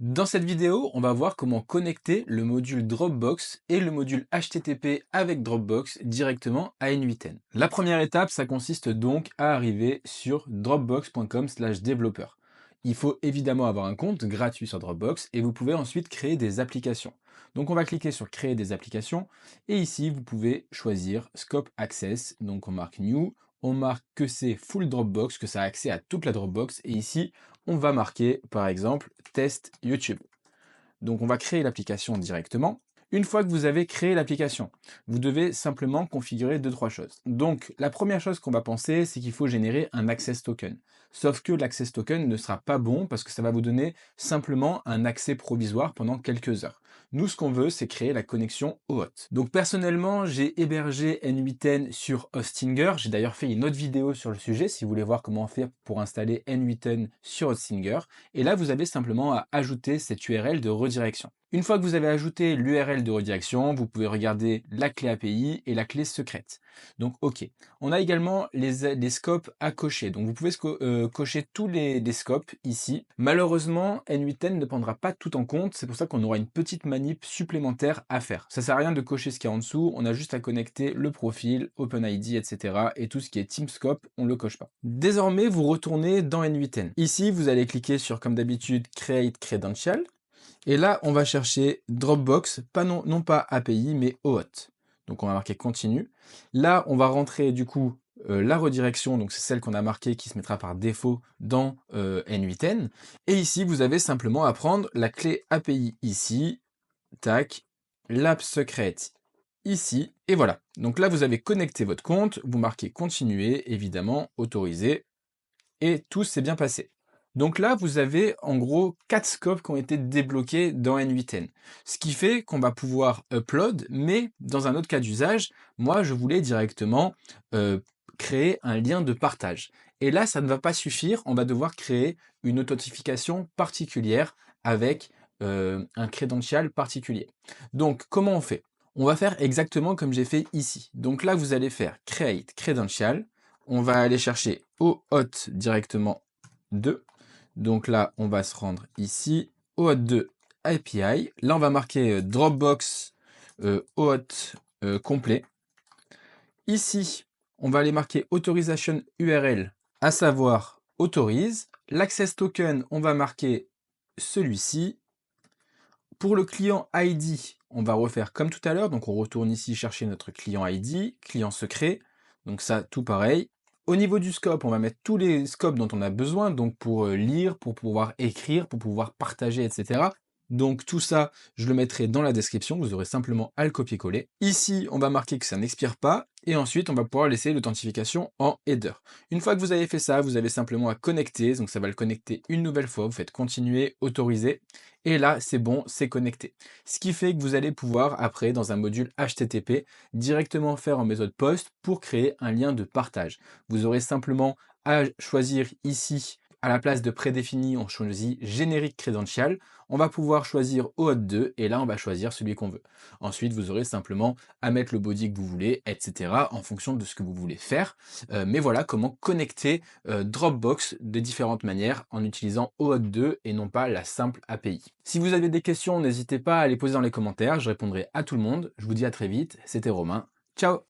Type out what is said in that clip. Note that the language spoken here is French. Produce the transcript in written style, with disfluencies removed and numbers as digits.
Dans cette vidéo, on va voir comment connecter le module Dropbox et le module HTTP avec Dropbox directement à N8N. La première étape, ça consiste donc à arriver sur dropbox.com/developer. Il faut évidemment avoir un compte gratuit sur Dropbox et vous pouvez ensuite créer des applications. Donc on va cliquer sur créer des applications et ici vous pouvez choisir Scope Access. Donc on marque New, on marque que c'est full Dropbox, que ça a accès à toute la Dropbox et ici on va marquer par exemple test YouTube. Donc on va créer l'application directement. Une fois que vous avez créé l'application, vous devez simplement configurer deux trois choses. Donc la première chose qu'on va penser, c'est qu'il faut générer un access token. Sauf que l'access token ne sera pas bon parce que ça va vous donner simplement un accès provisoire pendant quelques heures. Nous, ce qu'on veut, c'est créer la connexion au hot. Donc personnellement, j'ai hébergé N8N sur Hostinger. J'ai d'ailleurs fait une autre vidéo sur le sujet si vous voulez voir comment faire pour installer N8N sur Hostinger. Et là, vous avez simplement à ajouter cette URL de redirection. Une fois que vous avez ajouté l'URL de redirection, vous pouvez regarder la clé API et la clé secrète. Donc, OK. On a également les scopes à cocher. Donc, vous pouvez cocher tous les scopes ici. Malheureusement, N8N ne prendra pas tout en compte. C'est pour ça qu'on aura une petite manip supplémentaire à faire. Ça sert à rien de cocher ce qu'il y a en dessous. On a juste à connecter le profil, OpenID, etc. Et tout ce qui est TeamScope, on ne le coche pas. Désormais, vous retournez dans N8N. Ici, vous allez cliquer sur, comme d'habitude, Create Credential. Et là, on va chercher Dropbox, non pas API, mais OAuth. Donc on va marquer continue. Là, on va rentrer du coup la redirection, donc c'est celle qu'on a marquée qui se mettra par défaut dans N8N. Et ici, vous avez simplement à prendre la clé API ici, tac, l'app secrète ici, et voilà. Donc là, vous avez connecté votre compte, vous marquez continuer, évidemment, autoriser, et tout s'est bien passé. Donc là, vous avez en gros 4 scopes qui ont été débloqués dans N8N. Ce qui fait qu'on va pouvoir upload, mais dans un autre cas d'usage, moi je voulais directement créer un lien de partage. Et là, ça ne va pas suffire, on va devoir créer une authentification particulière avec un credential particulier. Donc, comment on fait? On va faire exactement comme j'ai fait ici. Donc là, vous allez faire Create Credential, on va aller chercher OAuth directement 2. Donc là, on va se rendre ici, OAuth 2 API. Là, on va marquer Dropbox OAuth complet. Ici, on va aller marquer Authorization URL, à savoir autorise. L'access token, on va marquer celui-ci. Pour le client ID, on va refaire comme tout à l'heure. Donc on retourne ici chercher notre client ID, client secret. Donc ça, tout pareil. Au niveau du scope, on va mettre tous les scopes dont on a besoin, donc pour lire, pour pouvoir écrire, pour pouvoir partager, etc. Donc tout ça, je le mettrai dans la description, vous aurez simplement à le copier-coller. Ici, on va marquer que ça n'expire pas, et ensuite on va pouvoir laisser l'authentification en header. Une fois que vous avez fait ça, vous avez simplement à connecter, donc ça va le connecter une nouvelle fois, vous faites continuer, autoriser, et là c'est bon, c'est connecté. Ce qui fait que vous allez pouvoir après, dans un module HTTP, directement faire en méthode POST pour créer un lien de partage. Vous aurez simplement à choisir ici, à la place de prédéfini, on choisit générique credential. On va pouvoir choisir OAuth 2 et là on va choisir celui qu'on veut. Ensuite, vous aurez simplement à mettre le body que vous voulez, etc. en fonction de ce que vous voulez faire. Mais voilà comment connecter Dropbox de différentes manières en utilisant OAuth 2 et non pas la simple API. Si vous avez des questions, n'hésitez pas à les poser dans les commentaires, je répondrai à tout le monde. Je vous dis à très vite, c'était Romain. Ciao!